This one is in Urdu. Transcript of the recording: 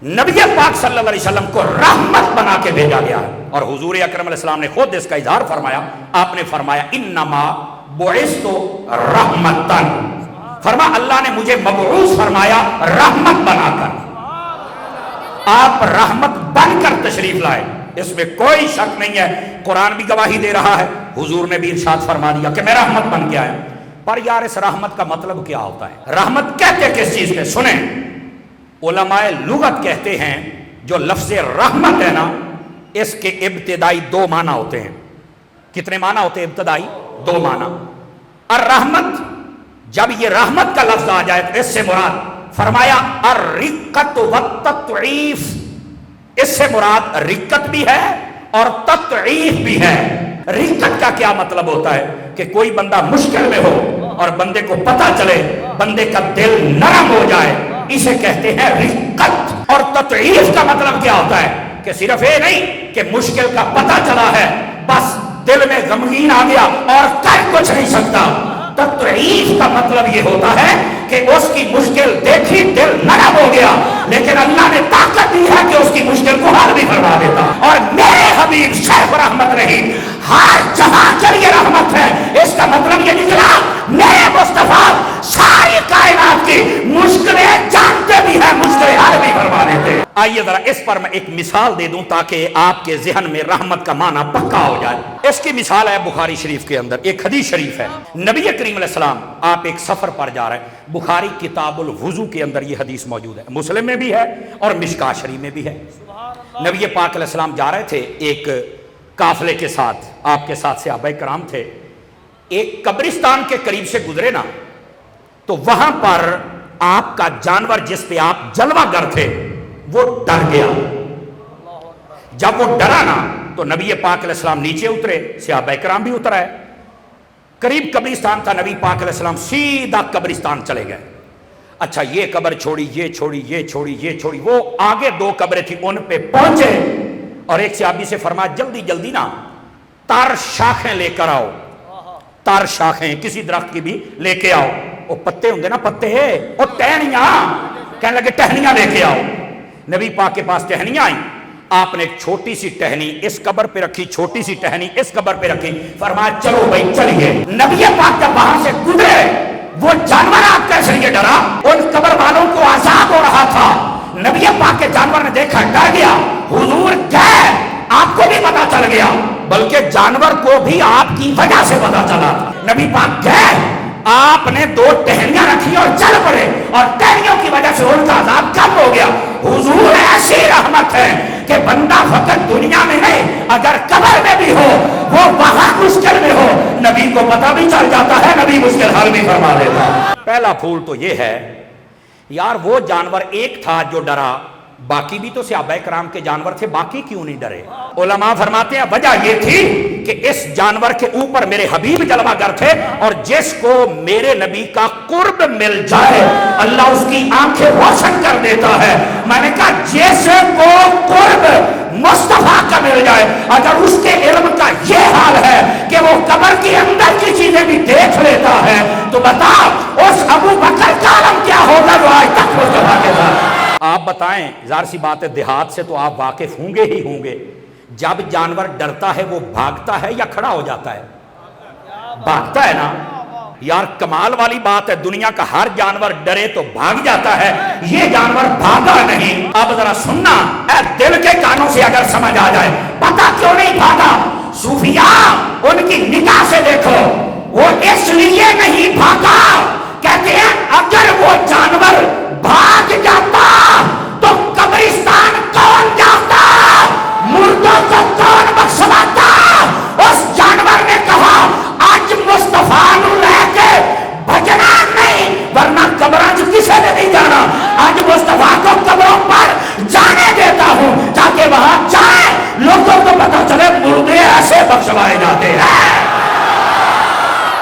نبی پاک صلی اللہ علیہ وسلم کو رحمت بنا کے بھیجا گیا ہے، اور حضور اکرم علیہ السلام نے خود اس کا اظہار فرمایا۔ آپ نے فرمایا انما بعثت رحمتن، فرما اللہ نے مجھے مبعوث فرمایا رحمت بنا کر۔ آپ رحمت بن کر تشریف لائے، اس میں کوئی شک نہیں ہے، قرآن بھی گواہی دے رہا ہے، حضور نے بھی ارشاد فرما دیا کہ میں رحمت بن کے آیا۔ پر یار اس رحمت کا مطلب کیا ہوتا ہے؟ رحمت کہتے کس چیز پہ؟ سنیں، علماء لغت کہتے ہیں جو لفظ رحمت ہے نا، اس کے ابتدائی دو معنی ہوتے ہیں۔ کتنے معنی ہوتے ہیں ابتدائی؟ دو معنی۔ الرحمت، جب یہ رحمت کا لفظ آ جائے تو اس سے مراد فرمایا الرقت والتطعیف، اس سے مراد رقت بھی ہے اور تطعیف بھی ہے۔ رقت کا کیا مطلب ہوتا ہے؟ کہ کوئی بندہ مشکل میں ہو اور بندے کو پتہ چلے، بندے کا دل نرم ہو جائے، اسے کہتے ہیں رقت۔ اور تطعیف کا مطلب کیا ہوتا ہے؟ کہ صرف یہ نہیں کہ مشکل کا پتہ چلا ہے بس دل میں غمگین آ گیا اور کر کچھ نہیں سکتا۔ تطعیف کا مطلب یہ ہوتا ہے کہ اس کی مشکل دیکھی دل نرم ہو گیا، لیکن اللہ نے طاقت دی ہے کہ اس کی مشکل کو حل بھی فرما دیتا۔ اور میرے حبیب شیخ رحمت رہی ہر جہاں کے لیے رحمت ہے، اس کا مطلب یہ نکلا میرے مصطفیٰ ساری کائنات کی مشکلیں جانتے بھی ہیں، مشکلیں حل بھی فرما دیتے۔ آئیے ذرا اس پر میں ایک مثال دے دوں تاکہ آپ کے ذہن میں رحمت کا معنی پکا ہو جائے۔ اس کی مثال ہے بخاری شریف کے اندر، ایک حدیث شریف ہے۔ نبی کریم علیہ السلام آپ ایک سفر پر جا رہے ہیں، بخاری کتاب الوضو کے اندر یہ حدیث موجود ہے، مسلم میں بھی ہے اور مشکاۃ شریف میں بھی ہے۔ نبی پاک علیہ السلام جا رہے تھے ایک قافلے کے ساتھ، آپ کے ساتھ صحابہ کرام تھے، ایک قبرستان کے قریب سے گزرے نا، تو وہاں پر آپ کا جانور جس پہ آپ جلوہ گر تھے وہ ڈر گیا۔ جب وہ ڈرا نا تو نبی پاک علیہ السلام نیچے اترے، صحابہ کرام بھی اتر آئے۔ قریب قبرستان تھا، نبی پاک علیہ السلام سیدھا قبرستان چلے گئے۔ اچھا یہ قبر چھوڑی، یہ چھوڑی، یہ چھوڑی، یہ چھوڑی، وہ آگے دو قبریں تھیں ان پہ پہنچے اور ایک صحابی سے فرمایا جلدی جلدی نا تار شاخیں لے کر آؤ، تار شاخیں کسی درخت کی بھی لے کے آؤ، وہ پتے ہوں گے نا، پتے وہ ٹہنیاں، کہنے لگے ٹہنیاں لے کے آؤ۔ نبی پاک کے پاس ٹہنیاں آئیں، آپ نے ایک چھوٹی سی ٹہنی اس قبر پہ رکھی، چھوٹی سی ٹہنی اس قبر پہ رکھی، فرمایا چلو بھائی چلیے۔ نبی پاک جب وہاں سے گزرے وہ جانور آپ کیسے لیے ڈرا؟ ان قبر والوں کو عذاب ہو رہا تھا، نبی پاک کے جانور نے دیکھا ڈر گیا، حضور گئے، آپ کو بھی پتا چل گیا، بلکہ جانور کو بھی آپ کی وجہ سے پتا چلا۔ نبی پاک گئے، آپ نے دو ٹہنیاں رکھی اور چل پڑے، اور ٹہنیوں کی وجہ سے ان کا عذاب کم ہو گیا۔ حضور ایسی رحمت ہے کہ بندہ فقط دنیا میں نہیں، اگر قبر میں بھی ہو، وہ وہاں مشکل میں ہو، نبی کو پتہ بھی چل جاتا ہے، نبی مشکل حل بھی فرما دیتا ہے۔ پہلا پھول تو یہ ہے یار وہ جانور ایک تھا جو ڈرا، باقی بھی تو صحابہ کرام کے جانور تھے، باقی کیوں نہیں ڈرے؟ علماء فرماتے ہیں وجہ یہ تھی کہ اس جانور کے اوپر میرے حبیب جلوہ گر تھے، اور جس کو میرے نبی کا قرب مل جائے اللہ اس کی آنکھیں روشن کر دیتا ہے۔ میں نے کہا جیسے کو قرب مصطفیٰ کا مل جائے، اگر اس کے علم کا یہ حال ہے کہ وہ قبر کے اندر کی چیزیں بھی دیکھ لیتا ہے، تو بتا اس ابو بکر کا عالم کیا ہوگا جو آج تک مصطفیٰ کے ساتھ۔ آپ بتائیں، ظاہر سی بات ہے دیہات سے تو آپ واقف ہوں گے ہی ہوں گے، جب جانور ڈرتا ہے وہ بھاگتا ہے یا کھڑا ہو جاتا ہے؟ بھاگتا ہے نا یار، کمال والی بات ہے، دنیا کا ہر جانور ڈرے تو بھاگ جاتا ہے، یہ جانور بھاگا نہیں۔ اب ذرا سننا، اے دل کے کانوں سے اگر سمجھ آ جائے پتہ کیوں نہیں بھاگا؟ صوفیاء ان کی نگاہ سے دیکھو، وہ اس لیے نہیں